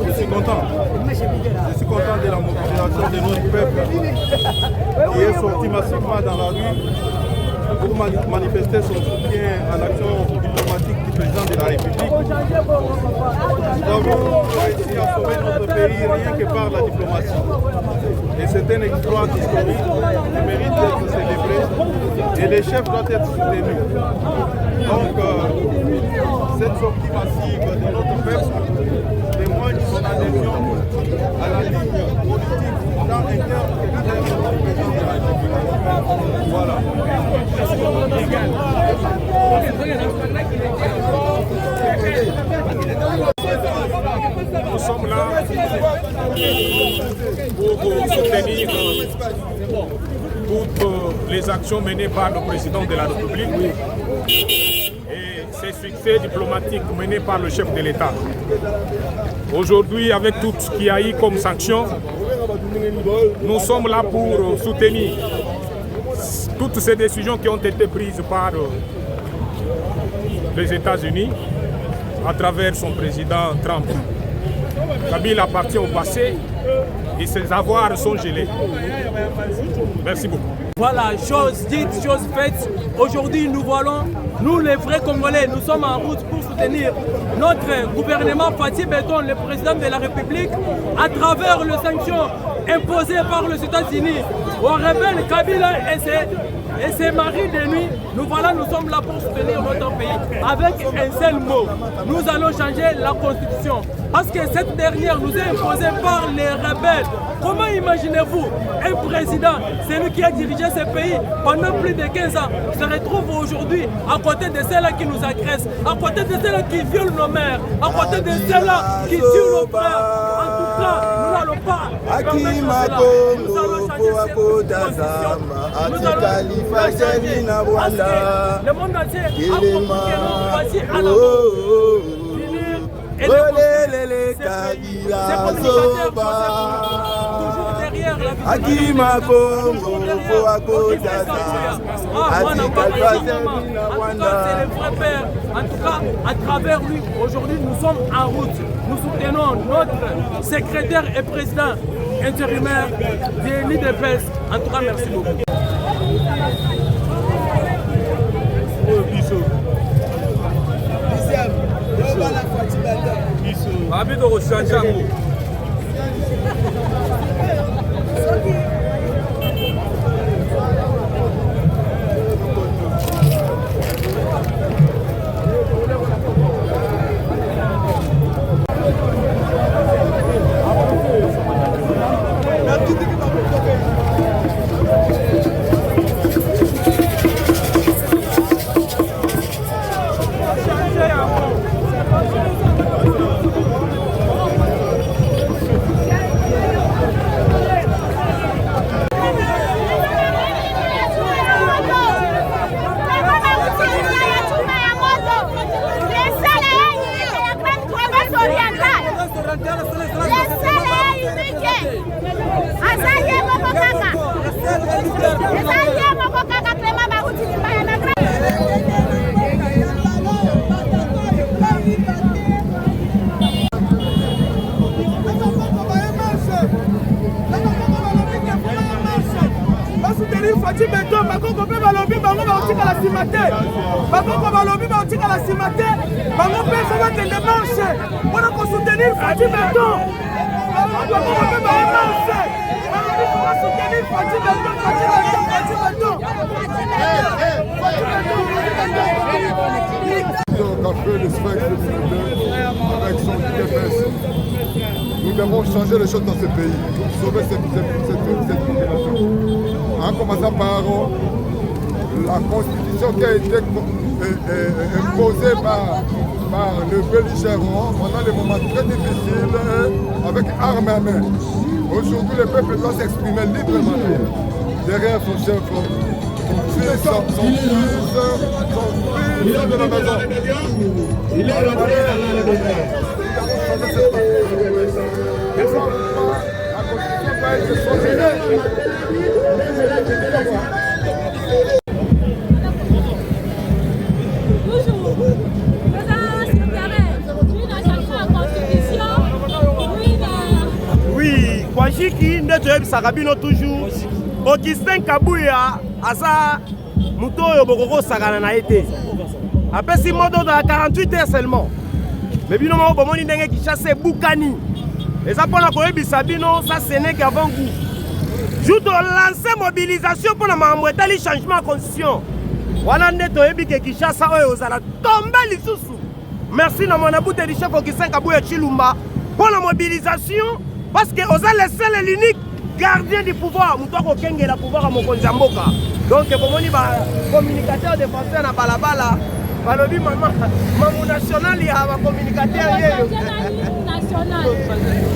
Je suis content. Je suis content de la mobilisation de notre peuple qui est sorti massivement dans la rue pour manifester son soutien à l'action diplomatique du président de la République. Nous avons réussi à sauver notre pays rien que par la diplomatie. Et c'est un exploit historique qui mérite d'être célébré et les chefs doivent être soutenus. Donc, cette sortie massive de notre peuple témoigne de son adhésion à la ligne politique dans interne et externe du président de la République. Voilà. Nous sommes là pour soutenir toutes les actions menées par le président de la République et ses succès diplomatiques menés par le chef de l'État. Aujourd'hui, avec tout ce qu'il y a eu comme sanction, nous sommes là pour soutenir toutes ces décisions qui ont été prises par les États-Unis à travers son président Trump. Kabila appartient au passé et ses avoirs sont gelés. Merci beaucoup. Voilà, chose dite, chose faite. Aujourd'hui, nous voyons, nous les vrais Congolais, nous sommes en route pour soutenir notre gouvernement Fatih Béton, le président de la République, à travers les sanctions imposées par les États-Unis aux rebelles Kabila et ses maris de nuit. Nous voilà, nous sommes là pour soutenir notre pays avec un seul mot. Nous allons changer la constitution parce que cette dernière nous est imposée par les rebelles. Comment imaginez-vous un président, celui qui a dirigé ce pays pendant plus de 15 ans, se retrouve aujourd'hui à côté de ceux-là qui nous agressent, à côté de ceux-là qui violent nos mères, à côté de ceux-là qui tuent nos frères. En tout cas, nous n'allons pas permettre cela. Nous allons changer cette constitution. Nous allons changer parce que le monde entier a compris que nous voici à la mort. Et les communicateurs toujours derrière la c'est le vrai père. En tout cas, à travers lui, aujourd'hui, nous sommes en route. Nous soutenons notre secrétaire et président intérimaire de l'IDPS. En tout cas, merci beaucoup. Habito Roshanjango. devons changer les choses dans ce pays, sauver cette population. En commençant par la constitution qui a été imposée par le belligérant pendant des moments très difficiles avec armes à main. Aujourd'hui, le peuple doit s'exprimer librement derrière son chef, son fils de la maison. Il est le oui, Kwajiki ndeto Sakabino toujours. Augustin Kabouya asa muto yo bokoko sakana na été. Après 6 mois dans 48 heures seulement. Mais bino mo bomoni ndenge ki chasse Boukani. Et ça pour la koyebisa bino ça ce n'est qu'avant goût. Jour de lancer mobilisation pour la mamouetali changement de constitution. Wana ndeto yebi ke Kinshasa oyo ozala tomba lisusu. Merci na mon aboute du chef Augustin Kabouya Chilumba pour la mobilisation parce que oza le seul et l'unique gardien du pouvoir. Mouto ko kenge la pouvoir à mokonzi mboka. Donc bomoni ba communicateur défenseur na balabala balobi maman national ya ba communicateur yeyo.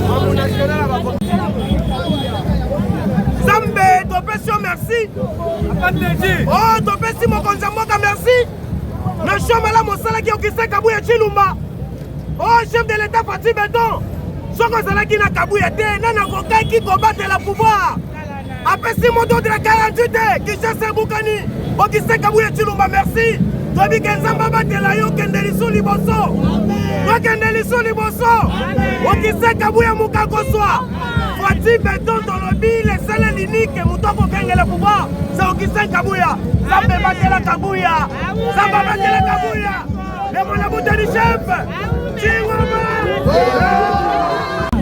Maman national ba Zambé, Topesio, merci. Oh, Topesi, mokonzi mboka, merci. Le chôme là, mon salaire qui est au Augustin Kabouya Chilumba. Oh, chef de l'État, Fatih Béton. Soko Zalaki na Kabouya te, nana kokai qui combattre la pouvoir. Après 6 mois de la 48 qui chasse Boukani. Augustin Kabouya Chilumba, merci. Tobi Kenzamba batela yo kendeliso liboso. Toi kendeliso liboso. Augustin Kabouya Mukakoswa. Fatih Béton dans le bill, les seuls l'unique et Moutoko Kenge le pouvoir, c'est Augustin Kabouya. Zambé Batela Kabouya. Zamba Batela Kabouya. Le Monaboute du chef. Chingoma.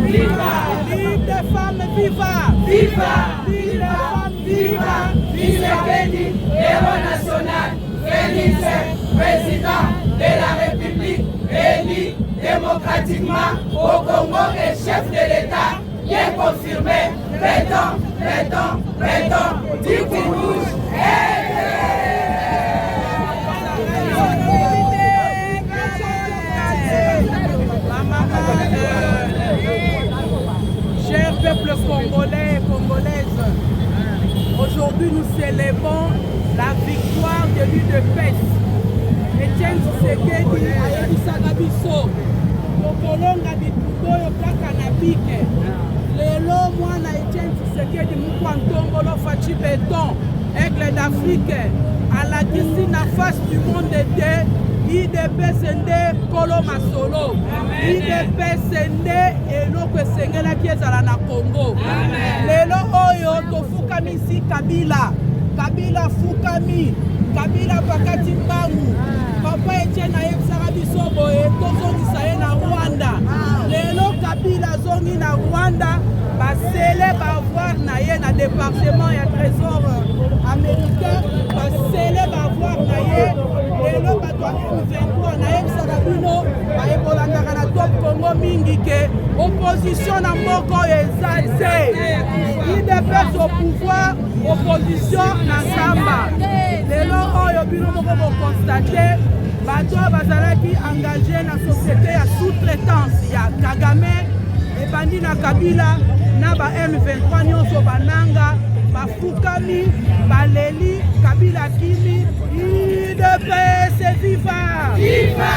Viva! Vive des femmes, viva! Viva! Vive des femmes, viva! Vive Kedi, héros national, Félix, président de la République, élu démocratiquement au Congo et chef de l'État. Bien confirmé, Béton, du coup rouge, chers peuples congolais et congolaises, aujourd'hui nous célébrons la victoire de l'UDPS. Etienne Tshisekedi ayebisaka biso tokolonga bitumba oyo kaka na bike. Lelo mwana Etienne Tshisekedi mukwa ntongolo Fatih Béton, aigle d'Afrique, alakisi na face du monde ete IDPS nde kolo masolo. IDPS nde eloko esengelaki ezala na Congo. Lelo oyo tofukami si Kabila fukami, Kabila bakati mbangu. Papa Etienne ayebisaka biso boye tozongisa ye na Rwanda. Lelo Kabila zongi na Rwanda, basele bavoir na ye na département ya trésor américain, basele bavoir na ye. Lelo bato M23 na yebisaka bino bayekolandaka na top Congo mingi ke opposition na moko eza te. IDPS au pouvoir, opposition na samba. Lelo oyo bino moko bokonstate bato bazalaki engagé na société ya sous-traitance ya Kagame ebandi na Kabila na ba M23 nyonso bananga bafukami baleli Kabila kimi IDPS viva! Viva!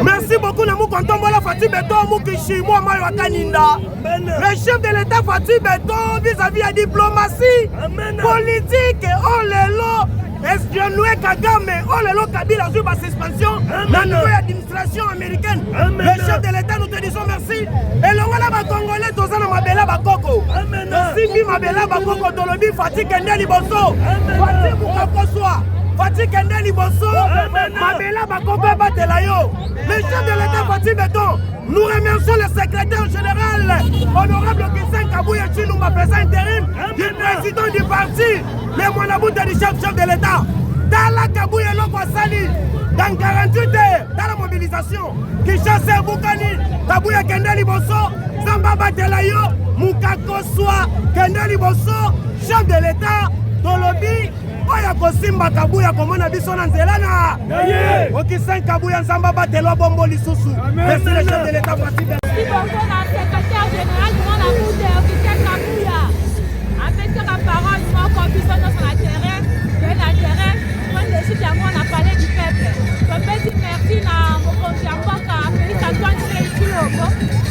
Merci beaucoup na Mukontombola Fatih Béton Mukishi Mouama Wakaninda. Le chef de l'État Fatih Béton vis-à-vis la diplomatie politique oh lelo espionner Kagame oh lelo Kabila sur ma suspension la nouvelle administration américaine. Le chef de l'État nous te disons merci. Et le voilà ba Congolais tozana mabela bakoko. Merci mi mabela bakoko tolobi Fatih Kende liboso. Fatih Mukakoswa. Fatih Kende liboso. Mabela bakoko batela yo. Le chef de l'État Fatih Béton, nous remercions le secrétaire général, honorable Augustin Kabouya Chilumba, président intérim du président du parti, le Monaboute du chef de l'État. Tala Kabouya Loko Sali, dans 48 heures, dans la mobilisation, Kinshasa Boukani, Kabouya Kendali Bosso, Zamba Batelayo, Moukako Soa, Kendali Bosso, chef de l'État, Tolobi, Oya Kosimba Kabouya, Komona Bissona Nzelana, Okisan Kabouya, Zamba Batelo Bombo Lisusu. Merci le chef de l'État. Merci beaucoup, la secrétaire générale de la Cour Okisan Kabouya. Avec la parole, moi, qu'on puisse dans son intérêt, on a parlé du peuple. Je peux dire merci à mon confrère à Félix Antoine Tshisekedi.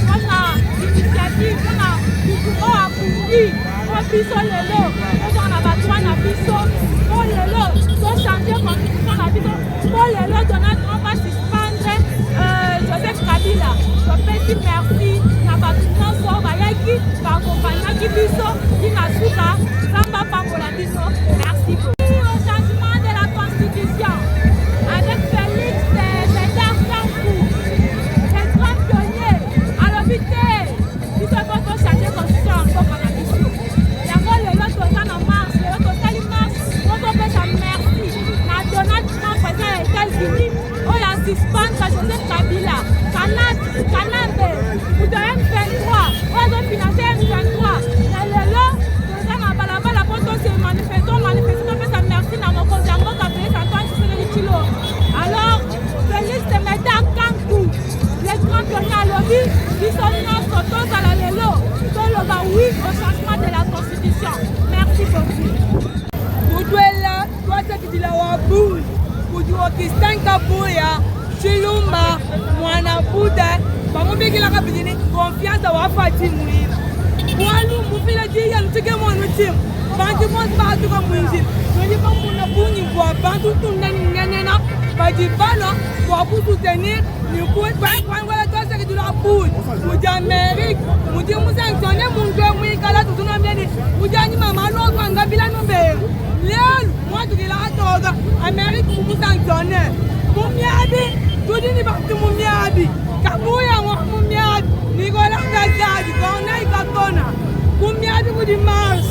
On a l'initiative, on a approuvé, on puisse le lot, on a battu un abisso, on le lot, on changer constitution abisso, on le lot, on va suspendre Joseph Kabila. Je peux dire merci à Bakuna Sobayaki, par compagnie qui bisso, qui n'a souka, Samba Pambola bisso. Merci beaucoup. Avec Félix Sédar Kampou, c'est grand pionnier. Alors vite, il faut qu'on change de constitution encore en addition. Il y a encore le lot total en mars, le lot total en mars. On peut faire merci. La Donald Trump président des États-Unis, on la suspend à Joseph Kabila. Canada, vous devez M23, on doit financer M23. Et le lot, nous avons à la porte de manifestants, on peut faire merci dans mon conseil. Alors, Félix Sédar Kampou, les grands pionniers à l'objet, qui sont tous à la lélo, sont le oui au changement de la Constitution. Merci beaucoup. Mudwela, toi qui dis la wabu, Okisan Kabouya, Chilumba, Mwana Bouda, Bamobiki la Kabini, confiance à Wafati Mouina. Walou, Moufila Dia, nous te gagnons nous tim. Bantu monde partout comme Mounjil. Nous disons qu'on a pour nous voir, Bantu tout nanana, Badibalo, pour vous soutenir, nous pouvons pas prendre la toile de la poudre. Nous disons Amérique, nous disons nous sanctionner, nous disons Mouikala, tout le monde bien dit. Nous disons maman, l'autre, on a bila nous faire. Léon, moi tu dis la toga, Amérique, vous sanctionner. Moumiabi, tout dit partout Moumiabi. Kabouya, moi Moumiabi, Nicolas Gazadi, Corneille Kakona. Moumiabi, vous dit Mars.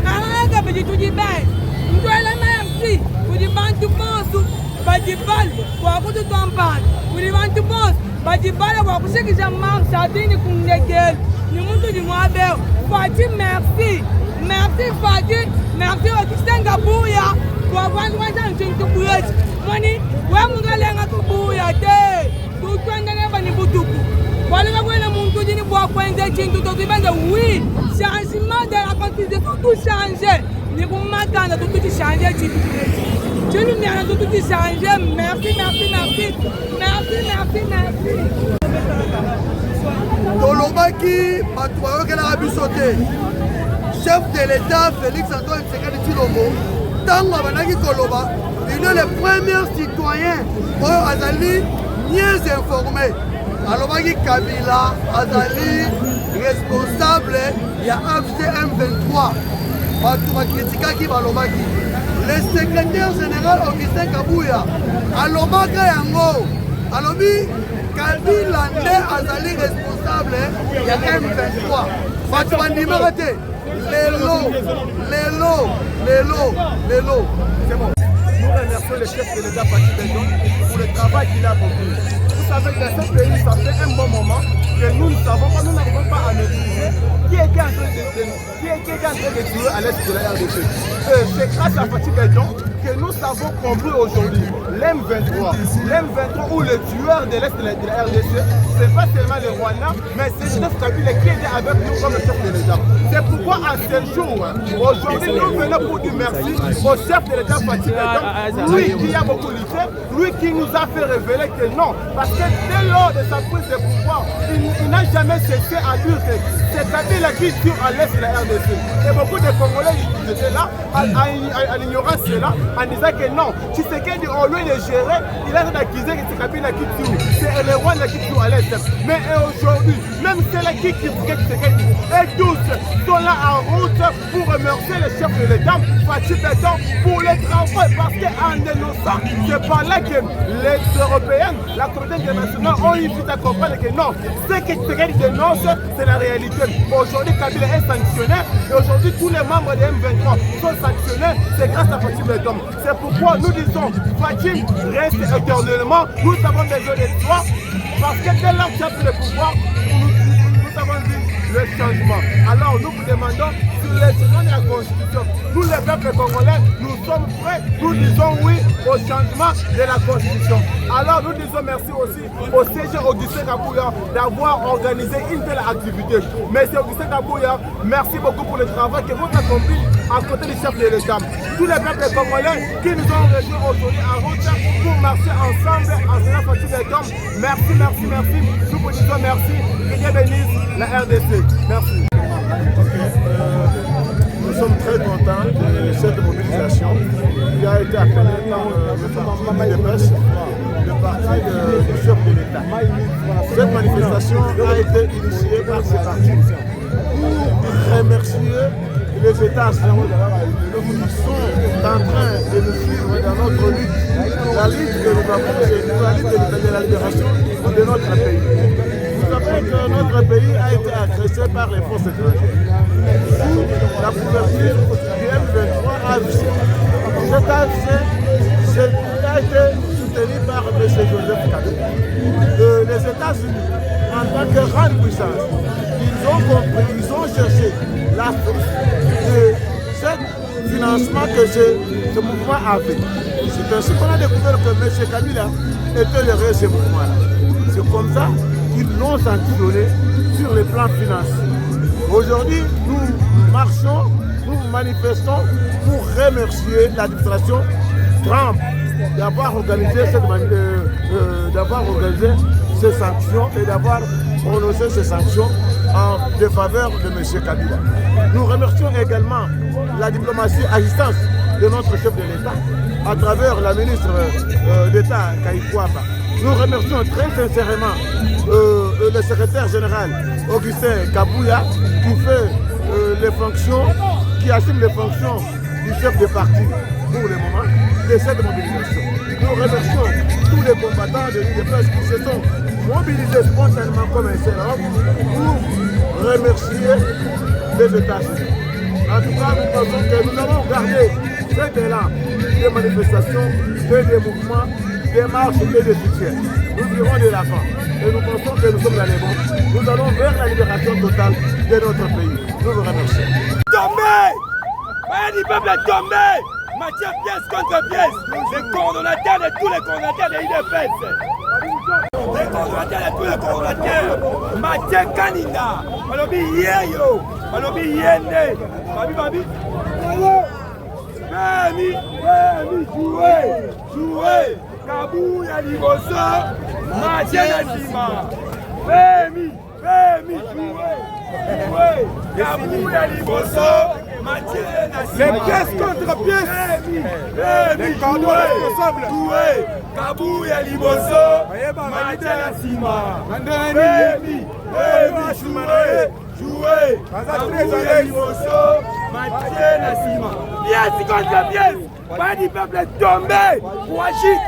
Arrête, petit tout dit ben. Nous doit la merci. Vous dites Bantu pense, Badibal, pour avoir tout en bas. Vous dites Bantu pense, Badibal, pour avoir ce que j'aime, ça dit nous qu'on est nous montrons du mois belle. Fati, merci. Merci Fati, merci Okisan Kabouya. Pour avoir un temps de tout bouger. Moni, ouais, mon gars, l'un a tout bouger. Tout le temps, on a pas de voilà le monde qui dit boire point de oui, changement de la constitution tout changer. Ni pour m'attendre tout changer tu nous mets tout changer. Merci. Tolobaki Matuaro que la sauté. Chef de l'État Félix Antoine Tshisekedi Tshilombo, Tango Banaki Koloba, il est le premier citoyen au Azali mieux informé. Alobaki Kabila Azali responsable il y a FCM23. Batuma Kritikaki Balobaki. Le secrétaire général Augustin Kabouya Alobaka Yango Alobi Kabila Nde Azali responsable il y a M23. Batuma Nimerete les lots. C'est bon. Nous remercions le chef de l'État Fatou Bedon pour le travail qu'il a accompli. Vous savez que dans ce pays, ça fait un bon moment que nous ne savons pas, nous n'arrivons pas à maîtriser qui était en train de tuer à l'est de la RDC. C'est grâce à Fatou Bedon que nous savons comprendre aujourd'hui l'M23 ou le tueur de l'est de la RDC, c'est pas seulement le Rwanda, mais c'est Joseph Kabila qui était avec nous comme le chef de l'État. C'est pourquoi à ce jour, aujourd'hui, nous venons pour dire merci au chef de l'État Fatou Bedon, lui qui a beaucoup lutté, lui qui nous a fait révéler que non, parce que dès lors de sa prise de pouvoir, il n'a jamais cessé à dire que c'est Kabila qui tue à l'est de la RDC. Et beaucoup de Congolais étaient là à l'ignorance cela, en disant que non, Tshisekedi au lieu de gérer, il a accusé que c'est Kabila qui tue, c'est le Rwanda qui tue à l'est. Mais aujourd'hui, même ceux-là qui critiquent Tshisekedi, et tous sont là en route pour remercier le chef de l'État, Fatou Bedon, pour le travail, parce qu'en dénonçant, c'est par là que les Européens, la communauté internationale ont invité à comprendre que non, ce que Tshisekedi dénonce, c'est la réalité. Aujourd'hui, Kabila est sanctionné et aujourd'hui, tous les membres de M23 sont sanctionnés. C'est grâce à Fatim Bedom. C'est pourquoi nous disons, Fatim reste éternellement. Nous avons besoin de toi parce que dès lors que tu as pris le pouvoir, nous avons vu le changement. Alors nous vous demandons sur les chemins de la Constitution. Nous les peuples congolais, nous sommes prêts, nous disons oui au changement de la Constitution. Alors nous disons merci aussi au CG Augustin Kabouya d'avoir organisé une telle activité. Monsieur Augustin Kabouya, merci beaucoup pour le travail que vous avez accompli à côté du chef de l'État. Tous les peuples congolais qui nous ont rejoints aujourd'hui en route pour marcher ensemble en faisant partie des hommes. Merci, merci, merci. Nous vous disons merci. Que Dieu bénisse la RDC. Merci. Nous sommes très contents de cette mobilisation qui a été appelée par le parti de presse, le parti du chef de l'État. Cette manifestation a été initiée par ce parti pour remercier les États qui sont en train de nous suivre dans notre lutte. La lutte que nous avons, c'est la lutte de la libération de notre pays. Vous savez que notre pays a été agressé par les forces étrangères. Sous la couverture du M23 AFC. Cet AFC a été soutenu par M. Joseph Kabila. Les États-Unis, en tant que grande puissance, ils ont compris, ils ont cherché la source de ce financement que ce mouvement avait. C'est ainsi qu'on a découvert que M. Kabila était derrière ce mouvement-là. C'est comme ça qu'ils l'ont sanctionné sur le plan financier. Aujourd'hui, nous marchons, nous manifestons pour remercier l'administration Trump d'avoir organisé ces sanctions et d'avoir prononcé ces sanctions en défaveur de M. Kabila. Nous remercions également la diplomatie assistance de notre chef de l'État à travers la ministre d'État Kaïkwamba. Nous remercions très sincèrement le secrétaire général Augustin Kabouya qui fait les fonctions, qui assume les fonctions du chef de parti pour le moment de cette mobilisation. Nous remercions tous les combattants de l'UDPS qui se sont mobilisés spontanément comme un seul homme pour remercier les États-Unis. En tout cas, nous pensons que nous avons gardé cet élan de manifestations, de mouvements, des marches et des soutiens. Nous irons de l'avant et nous pensons que nous sommes dans les bons. Nous allons vers la libération totale de notre pays. Nous vous remercions. Tombé! Du peuple est tombé! Matière pièce contre pièce! Les coordonnateurs de tous les coordonnateurs de l'IDPS! Les coordonnateurs de tous les coordonnateurs! Matière Kanina! Malobi Yeyo! Malobi Yende! Babi! Bemi! Joué! Kabouya Liboso! Matière Nasima! Bemi! Joué! Kabouya Liboso! Les pièces contre pièces. Les cordons responsables. Kabouya Liboso. Matia Nasima. Joué. Kabouya Liboso. Matia Nasima. Pièces contre pièces. Pas du peuple tombé. Kouachik.